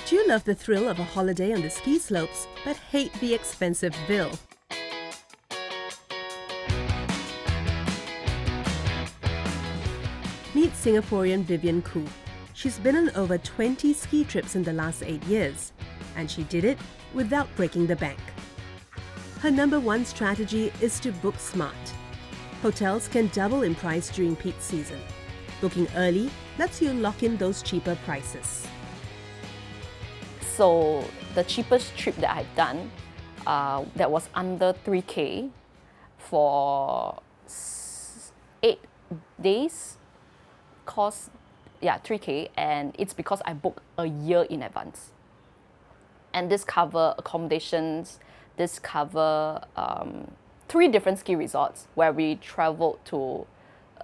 Do you love the thrill of a holiday on the ski slopes but hate the expensive bill? Meet Singaporean Vivian Khoo. She's been on over 20 ski trips in the last 8 years, and she did it without breaking the bank. Her number one strategy is to book smart. Hotels can double in price during peak season. Booking early lets you lock in those cheaper prices. So the cheapest trip that I've done that was under 3K for 8 days cost 3K, and it's because I booked a year in advance. And this cover accommodations, this cover 3 different ski resorts where we traveled to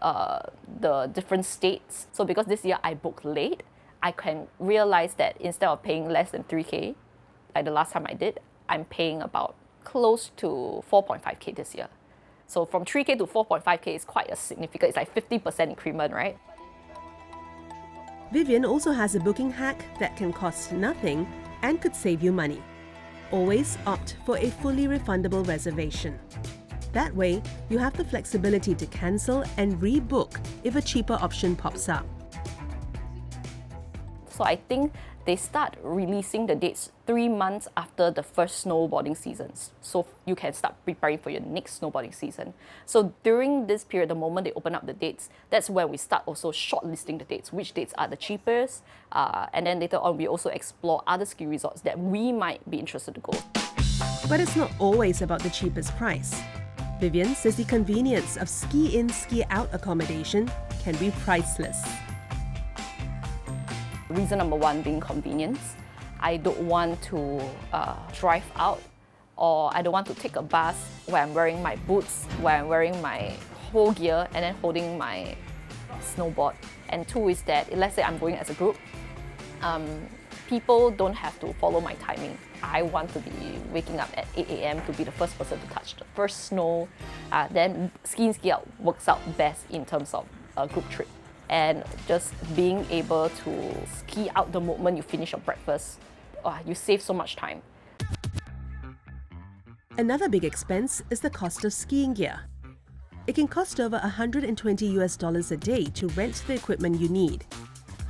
the different states. So because this year I booked late, I can realize that instead of paying less than 3K, like the last time I did, I'm paying about close to 4.5K this year. So from 3K to 4.5K is quite a significant, it's like 50% increment, right? Vivian also has a booking hack that can cost nothing and could save you money. Always opt for a fully refundable reservation. That way, you have the flexibility to cancel and rebook if a cheaper option pops up. So I think they start releasing the dates 3 months after the first snowboarding seasons. So you can start preparing for your next snowboarding season. So during this period, the moment they open up the dates, that's when we start also shortlisting the dates, which dates are the cheapest. And then later on, we also explore other ski resorts that we might be interested to go. But it's not always about the cheapest price. Vivian says the convenience of ski-in, ski-out accommodation can be priceless. Reason number one being convenience. I don't want to drive out, or I don't want to take a bus where I'm wearing my boots, where I'm wearing my whole gear and then holding my snowboard. And 2 is that, let's say I'm going as a group, people don't have to follow my timing. I want to be waking up at 8 a.m. to be the first person to touch the first snow. Then ski-in, ski-out works out best in terms of a group trip. And just being able to ski out the moment you finish your breakfast, you save so much time. Another big expense is the cost of skiing gear. It can cost over $120 a day to rent the equipment you need.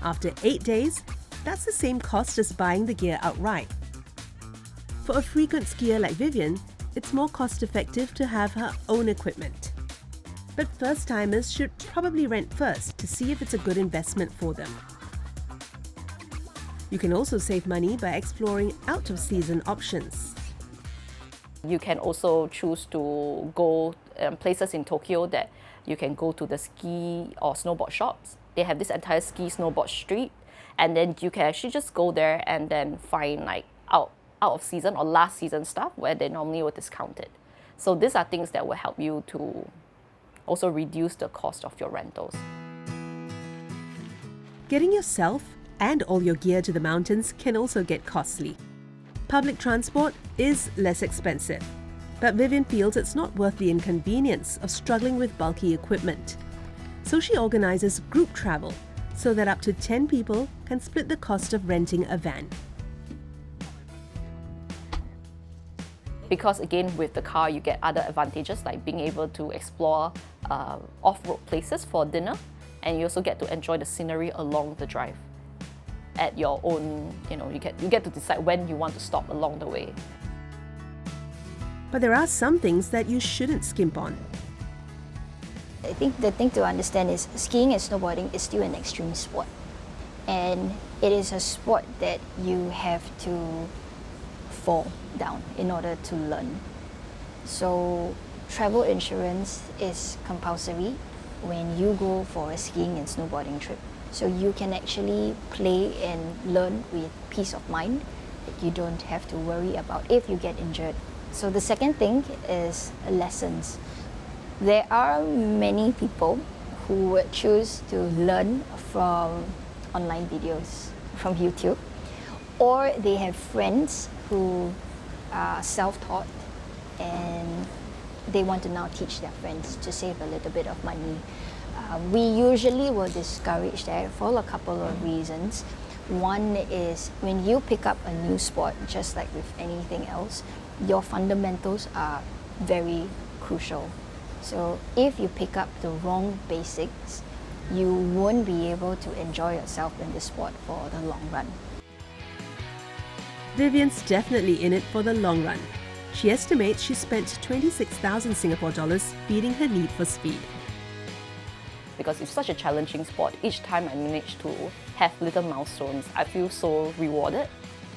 After 8 days, that's the same cost as buying the gear outright. For a frequent skier like Vivian, it's more cost-effective to have her own equipment. But first-timers should probably rent first to see if it's a good investment for them. You can also save money by exploring out-of-season options. You can also choose to go places in Tokyo that you can go to the ski or snowboard shops. They have this entire ski snowboard street, and then you can actually just go there and then find like out of season or last season stuff where they normally will discount it. So these are things that will help you to also reduce the cost of your rentals. Getting yourself and all your gear to the mountains can also get costly. Public transport is less expensive, but Vivian feels it's not worth the inconvenience of struggling with bulky equipment. So she organizes group travel so that up to 10 people can split the cost of renting a van. Because again, with the car, you get other advantages like being able to explore off-road places for dinner, and you also get to enjoy the scenery along the drive at your own, you get to decide when you want to stop along the way. But there are some things that you shouldn't skimp on. I think the thing to understand is skiing and snowboarding is still an extreme sport. And it is a sport that you have to fall down in order to learn. So travel insurance is compulsory when you go for a skiing and snowboarding trip. So you can actually play and learn with peace of mind that you don't have to worry about if you get injured. So the second thing is lessons. There are many people who would choose to learn from online videos, from YouTube, or they have friends who are self-taught and they want to now teach their friends to save a little bit of money. We usually will discourage that for a couple of reasons. One is when you pick up a new sport, just like with anything else, your fundamentals are very crucial. So if you pick up the wrong basics, you won't be able to enjoy yourself in this sport for the long run. Vivian's definitely in it for the long run. She estimates she spent 26,000 Singapore dollars feeding her need for speed. Because it's such a challenging sport, each time I manage to have little milestones, I feel so rewarded.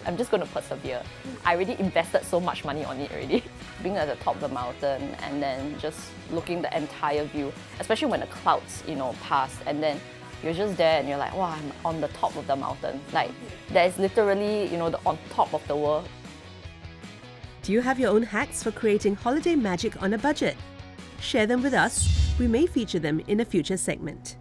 I'm just going to persevere. I already invested so much money on it already. Being at the top of the mountain and then just looking the entire view, especially when the clouds, pass, and then you're just there and you're like, wow, I'm on the top of the mountain. Like, there's literally, on top of the world. Do you have your own hacks for creating holiday magic on a budget? Share them with us. We may feature them in a future segment.